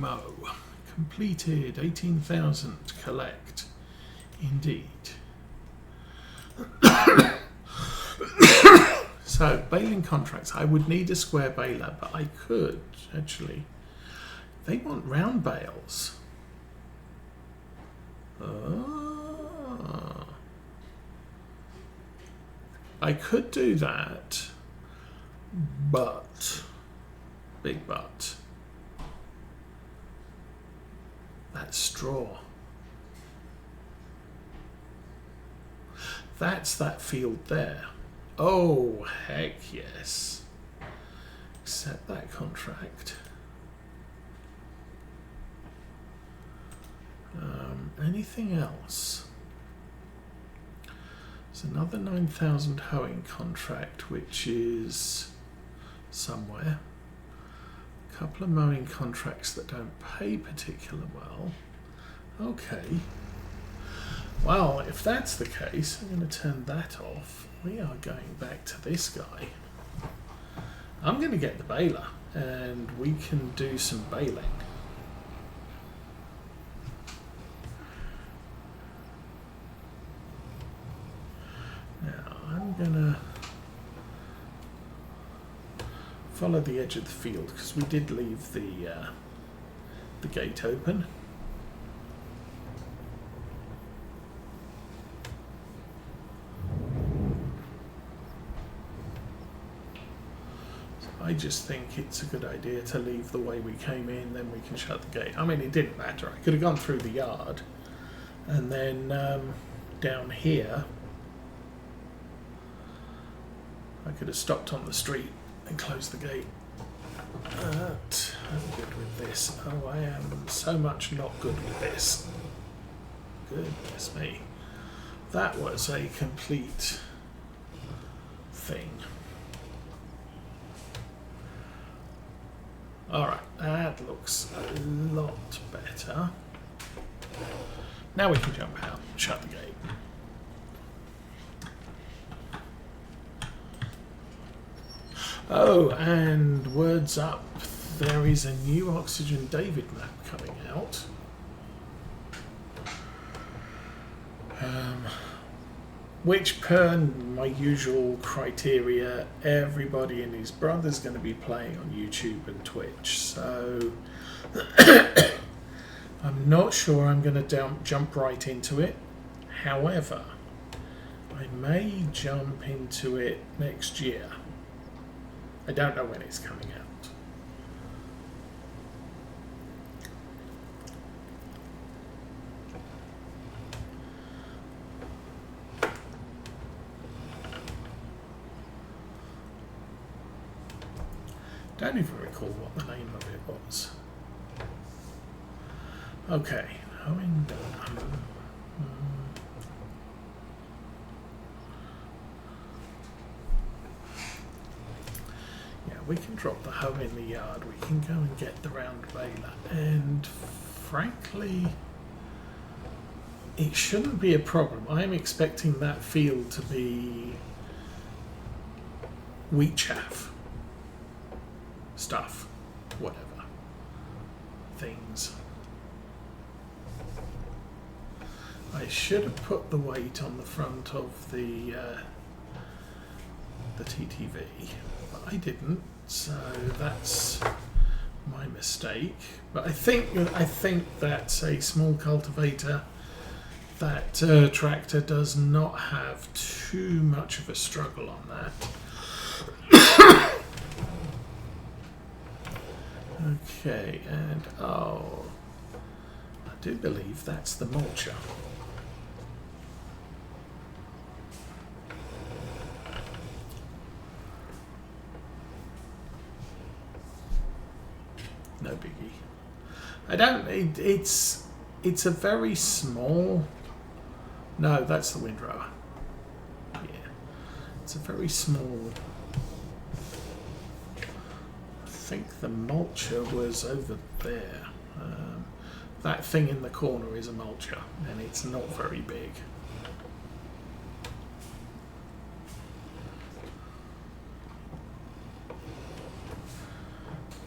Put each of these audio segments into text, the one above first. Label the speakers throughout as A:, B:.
A: mow. Completed 18,000. Collect. Indeed. So, baling contracts. I would need a square baler, but I could actually. They want round bales. Oh. I could do that, but big but. That's straw. That's that field there. Oh, heck yes. Accept that contract. Anything else? There's another 9,000 hoeing contract, which is somewhere. A couple of mowing contracts that don't pay particularly well. Okay. Well, if that's the case, I'm going to turn that off. We are going back to this guy. I'm going to get the baler, and we can do some baling. Now, I'm going to follow the edge of the field, because we did leave the gate open. I just think it's a good idea to leave the way we came in, then we can shut the gate. I mean, it didn't matter. I could have gone through the yard, and then down here, I could have stopped on the street and closed the gate. But I'm good with this. Oh, I am so much not good with this. Goodness me. That was a complete thing. Alright, that looks a lot better. Now we can jump out and shut the gate. Oh, and words up, there is a new Oxygen David map coming out. Which, per my usual criteria, everybody and his brother's going to be playing on YouTube and Twitch. So I'm not sure I'm going to jump right into it. However, I may jump into it next year. I don't know when it's coming out. Don't even recall what the name of it was. Okay, hoeing done. Yeah, we can drop the hoe in the yard. We can go and get the round baler. And frankly, it shouldn't be a problem. I'm expecting that field to be wheat chaff. Stuff, whatever, things. I should have put the weight on the front of the TTV, but I didn't, so that's my mistake. But I think that's a small cultivator. That tractor does not have too much of a struggle on that. Okay, and oh, I do believe that's the mulcher. No biggie. I don't. It's a very small. No, that's the windrower. Yeah, it's a very small. I think the mulcher was over there. That thing in the corner is a mulcher, and it's not very big.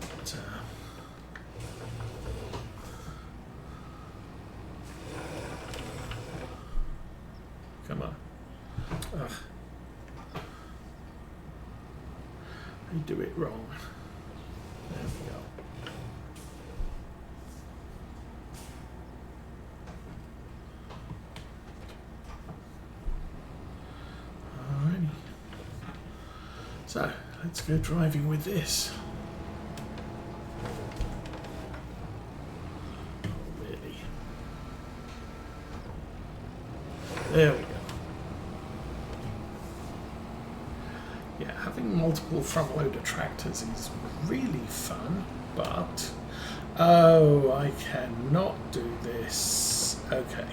A: But, do it wrong. There we go. Alrighty. So, let's go driving with this. Oh, really? There we go. Yeah, having multiple front loader tractors is really fun, but oh, I cannot do this. Okay.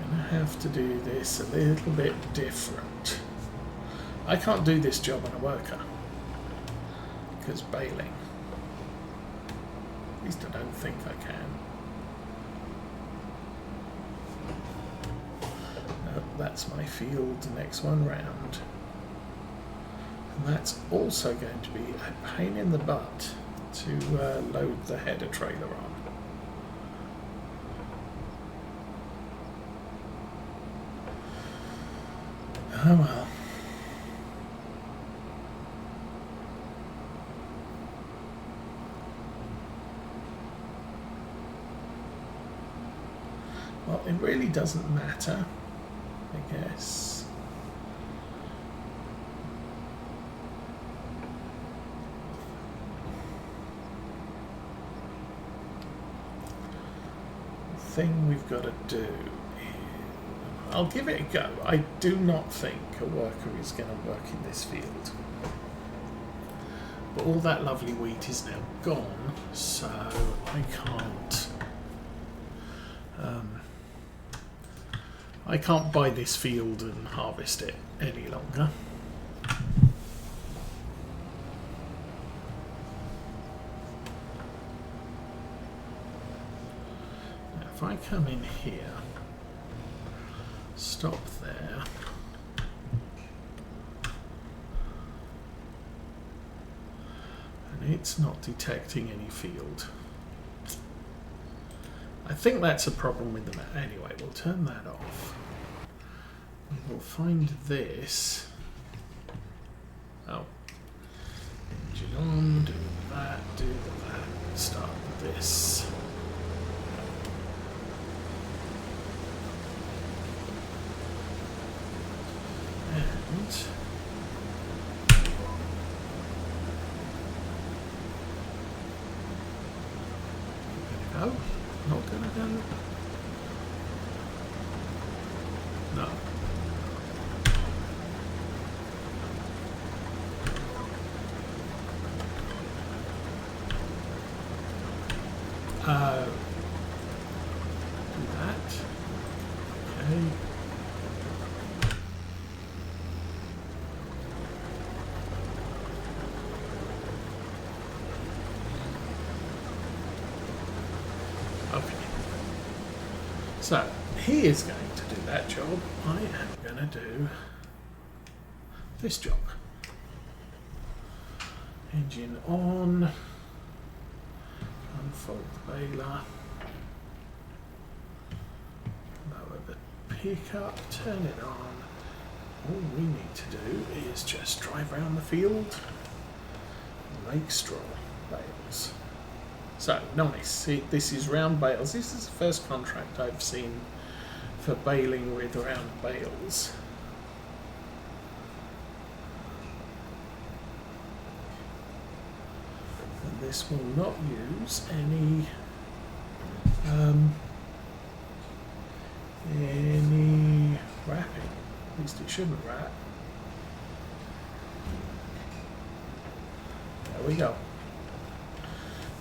A: I'm gonna have to do this a little bit different. I can't do this job on a worker because baling. At least I don't think I can. That's my field, next one round. And that's also going to be a pain in the butt to load the header trailer on. Oh well. Well, it really doesn't matter, I guess. The thing we've got to do is, I'll give it a go. I do not think a worker is going to work in this field. But all that lovely wheat is now gone, so I can't buy this field and harvest it any longer. Now, if I come in here, stop there, and it's not detecting any field. I think that's a problem with the map. Anyway, we'll turn that off. We'll find this. Oh. Engine on, do that, start with this. And we're gonna go. Not gonna go. No. Do that. Okay. Okay. So, he is going to do that job. I am going to do this job. Engine on. Unfold the baler. Lower the pickup. Turn it on. All we need to do is just drive around the field and make straw bales. So, nice. See, this is round bales. This is the first contract I've seen for baling with round bales. And this will not use any wrapping. At least it shouldn't wrap. There we go.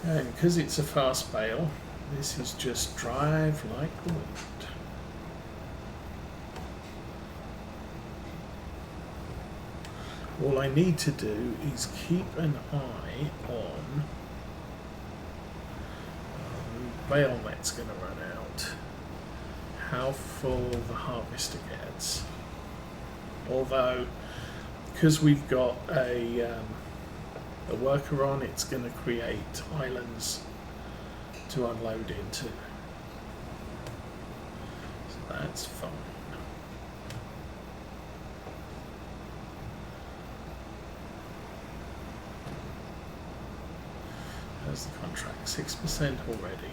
A: And because it's a fast bale, this is just drive like the wind. All I need to do is keep an eye on bale net's going to run out, how full the harvester gets. Although, because we've got a worker on, it's going to create islands to unload into. So that's fine. How's the contract? 6% already.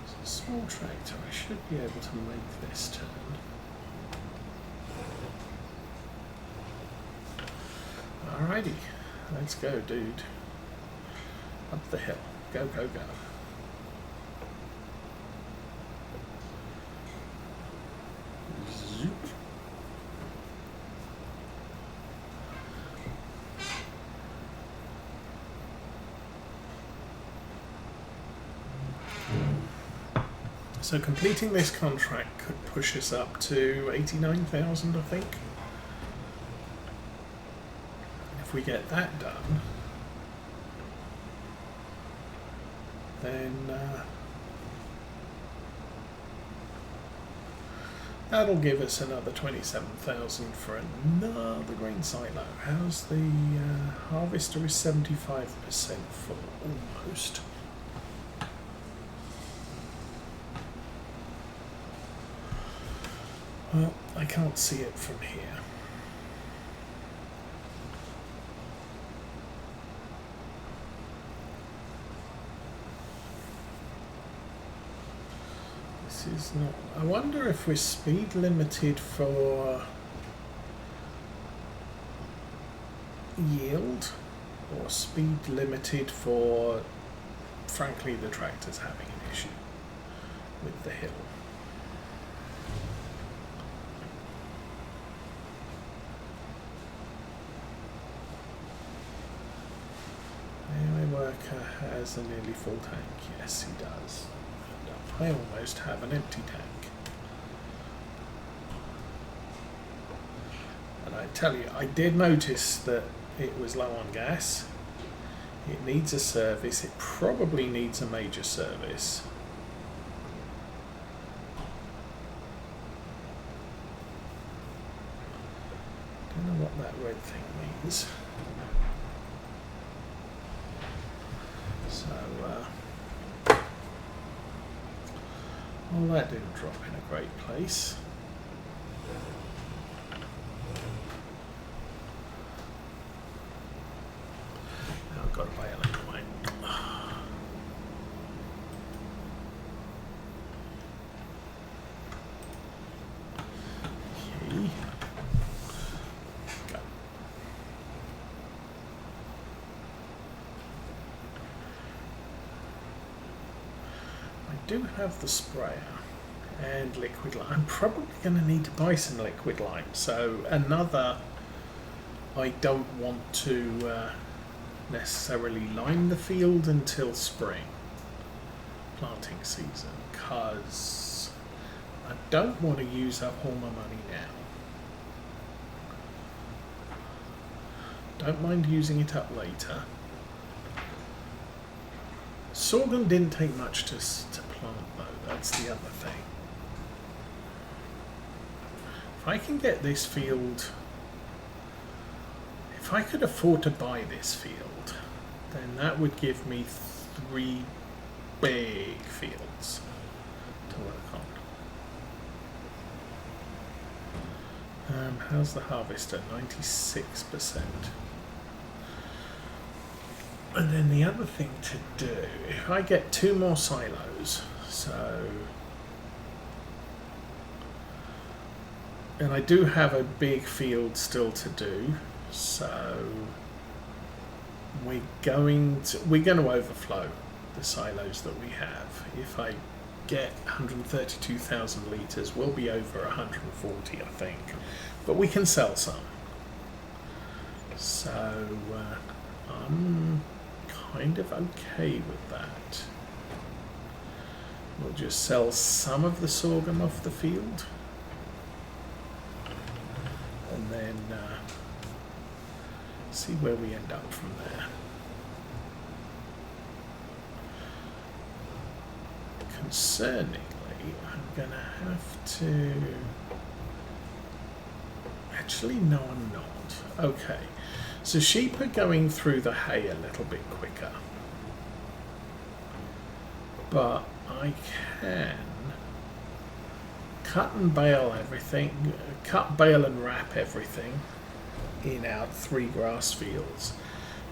A: It's a small tractor. I should be able to make this turn. Alrighty, let's go, dude. Up the hill. Go, go, go. Zoop. So completing this contract could push us up to 89,000, I think. If we get that done, then that'll give us another 27,000 for another grain silo. How's the harvester is 75% full, almost. Well, I can't see it from here. This is not... I wonder if we're speed limited for yield or speed limited for, frankly, the tractor's having an issue with the hill. Worker has a nearly full tank. Yes, he does. And I almost have an empty tank. And I tell you, I did notice that it was low on gas. It needs a service. It probably needs a major service. Don't know what that red thing means. So, well, that didn't drop in a great place. Now I've got a bale anyway. Okay. Go. I do have the sprayer and liquid lime. I'm probably going to need to buy some liquid lime. So another, I don't want to necessarily lime the field until spring planting season, because I don't want to use up all my money now. Don't mind using it up later. Sorghum didn't take much to plant though, that's the other thing. If I can get this field, if I could afford to buy this field, then that would give me 3 big fields to work on. How's the harvester? 96%. And then the other thing to do, if I get 2 more silos, so, and I do have a big field still to do, so we're going to overflow the silos that we have. If I get 132,000 litres, we'll be over 140, I think, but we can sell some. So I'm kind of okay with that. We'll just sell some of the sorghum off the field, and then see where we end up from there. Concerningly, I'm gonna have to, actually no I'm not. Okay, so sheep are going through the hay a little bit quicker, but I can cut and bale everything, cut, bale and wrap everything in our 3 grass fields.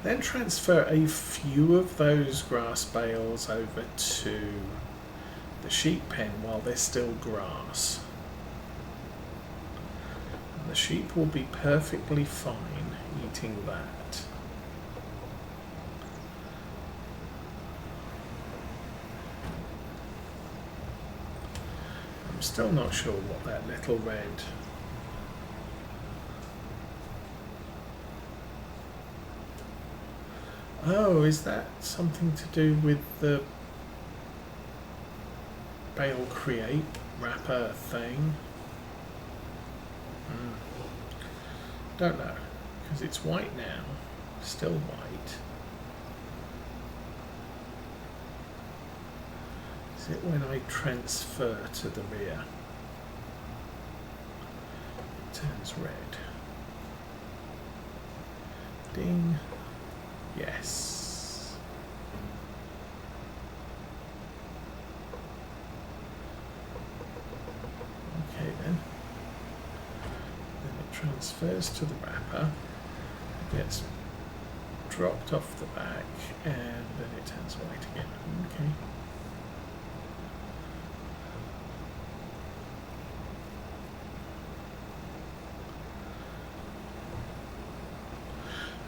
A: Then transfer a few of those grass bales over to the sheep pen while they're still grass. And the sheep will be perfectly fine eating that. I'm still not sure what that little red Oh, is that something to do with the bale create wrapper thing? Don't know, because it's white now, still white. Is it when I transfer to the rear? It turns red. Ding. Yes. Okay then. Then it transfers to the wrapper, gets dropped off the back, and then it turns white again. Okay.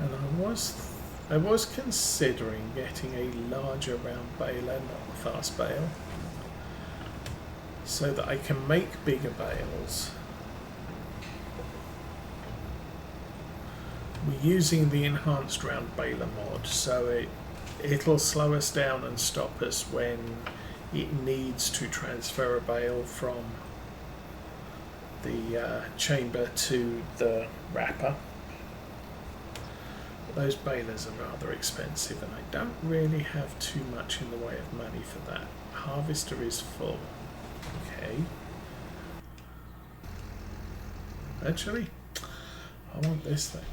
A: And I was considering getting a larger round baler, not a fast bale, so that I can make bigger bales. We're using the enhanced round baler mod, so it'll slow us down and stop us when it needs to transfer a bale from the chamber to the wrapper. Those balers are rather expensive, and I don't really have too much in the way of money for that. Harvester is full. Okay. Actually, I want this thing.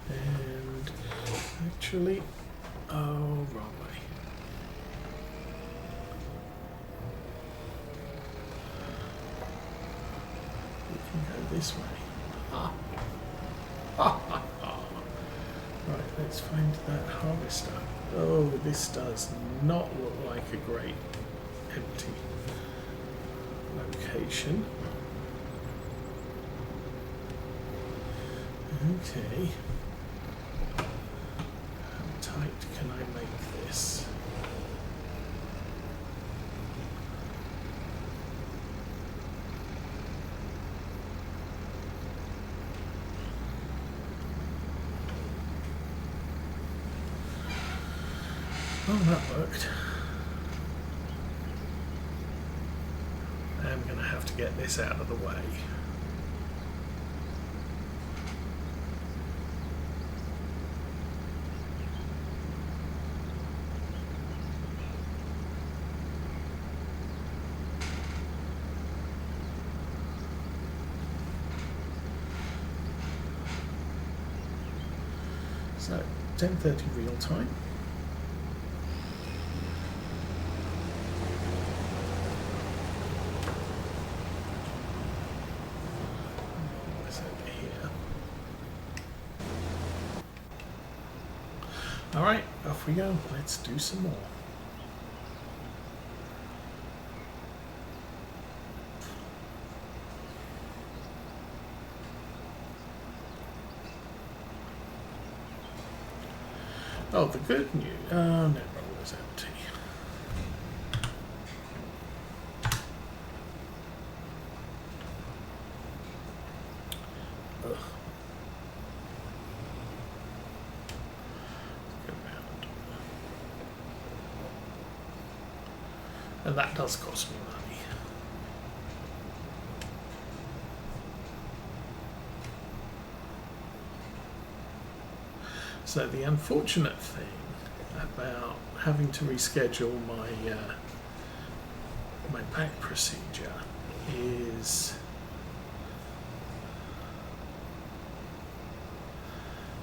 A: And actually, oh, wrong way. We can go this way. Ah. Ha ha ha. Right, let's find that harvester. Oh, this does not look like a great empty location. Okay. How tight can I make this? Oh, that worked. I'm going to have to get this out of the way. So, 10:30 real time. Alright, off we go. Let's do some more. Oh, the good news. Oh, no, roll was empty. Ugh. And that does cost me money. So the unfortunate thing about having to reschedule my my pack procedure is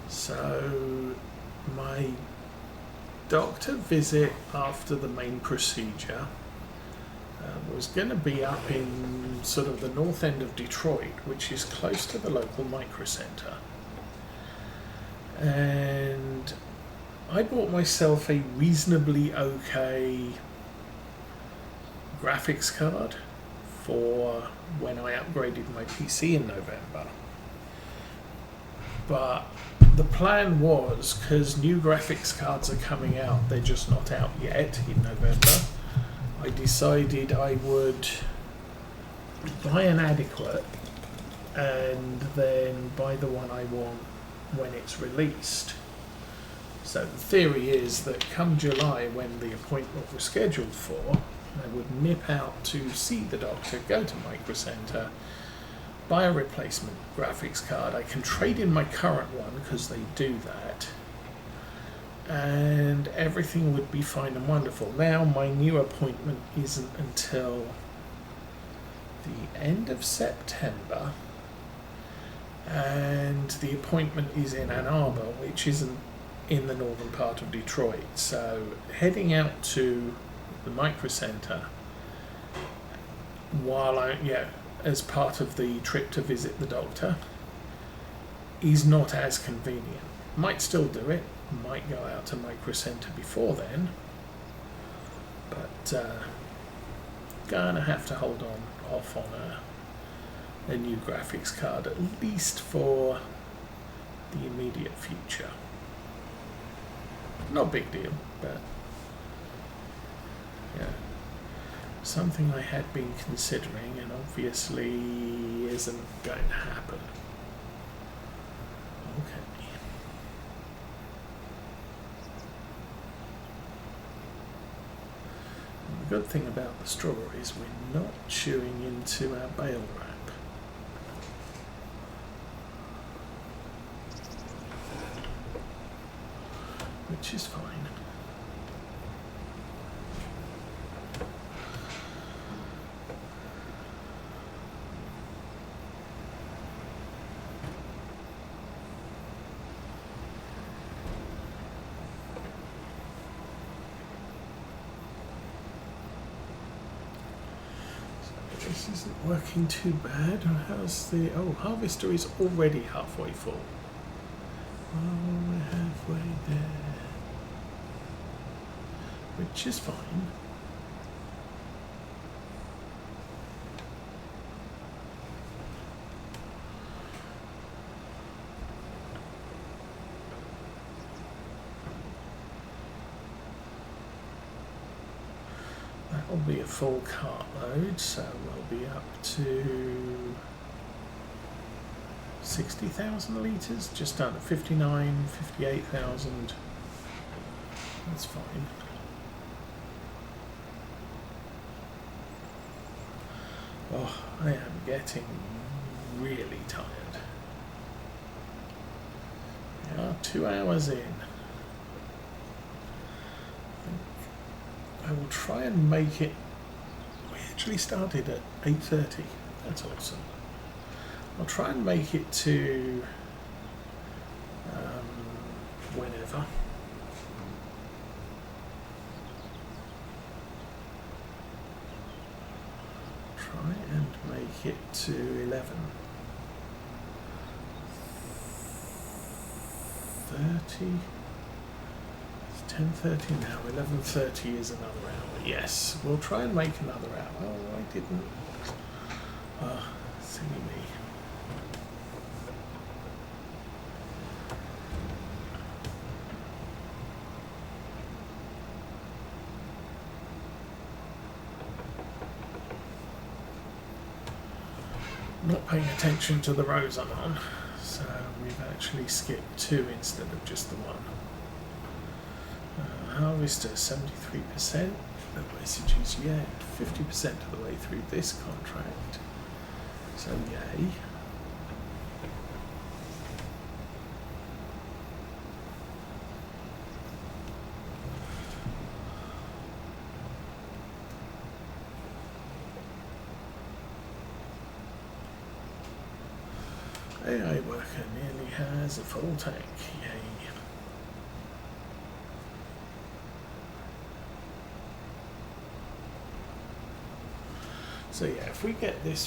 A: so my doctor visit after the main procedure was going to be up in sort of the north end of Detroit, which is close to the local micro centre. And I bought myself a reasonably okay graphics card for when I upgraded my PC in November. But the plan was, because new graphics cards are coming out, they're just not out yet in November, I decided I would buy an adequate and then buy the one I want when it's released. So the theory is that come July, when the appointment was scheduled for, I would nip out to see the doctor, go to Micro Centre, buy a replacement graphics card. I can trade in my current one because they do that, and everything would be fine and wonderful. Now my new appointment isn't until the end of September, and the appointment is in Ann Arbor, which isn't in the northern part of Detroit. So heading out to the Micro Centre as part of the trip to visit the doctor is not as convenient. Might still do it, might go out to Micro Centre before then, but gonna have to hold off on a new graphics card, at least for the immediate future. Not a big deal, but yeah, something I had been considering and obviously isn't going to happen. Okay. And the good thing about the straw is we're not chewing into our bale wrap. Which is fine. So this isn't working too bad. How's the... Oh, harvester is already halfway full. Oh, we're halfway there. Which is fine. That'll be a full cart load, so we'll be up to 60,000 litres, just under 58,000. That's fine. Oh, I am getting really tired. We are 2 hours in. I will try and make it. We actually started at 8:30. That's awesome. I'll try and make it to whenever. Try and make it to 11:30. It's 10:30 now. 11:30 is another hour. Yes, we'll try and make another hour. Oh, I didn't. Silly me. Not paying attention to the rows I'm on, so we've actually skipped 2 instead of just the 1. Harvester 73%, no messages yet, 50% of the way through this contract, so yay. AI worker nearly has a full tank, yay. So yeah, if we get this